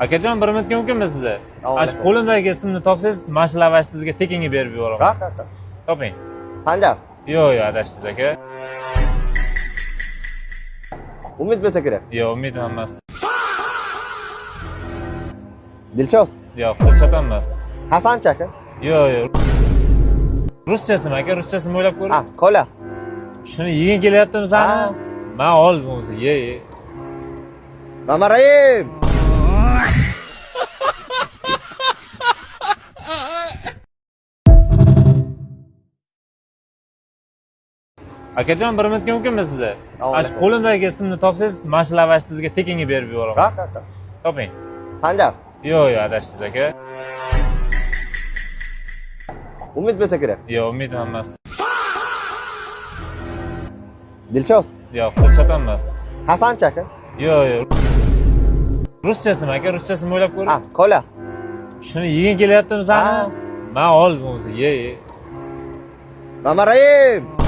Akajon, bir minutga mumkinmi sizda? Ash qo'limdagi ismni topsangiz, mana shu lavash sizga tekinga berib yuboraman. Ha. Toping. Sanjar. Yo'q, adashdingiz aka. Umid bo'lsa kerak. Yo'q, umid ham emas. Dilshoz. Yo'q, Dilshod ham emas. Hasanchi aka. Yo'q. Ruschasimi aka? Ruschasini o'ylab ko'ring. Ha, kola. Shuni yegin kelyaptimi sani? Men ol bo'lsa, ye. Mamarayim. Akajon, bir minutga mumkinmi sizda? Ash qo'limdagi ismni topsangiz, mana shu lavash sizga tekinga berib yuboraman. Ha. Toping. Sanjar. Yo'q, adashdingiz aka. Umid bo'lsa kerak. Yo'q, umid ham emas. Dilshoz. Yo'q, Dilshod ham emas. Hasanchi aka. Yo'q. Ruschasimi aka? Ruschasini o'ylab ko'ring. Ha, kola. Shuni yegin kelyaptimi sani? Men ol bo'lsa, ye. Mamarayim.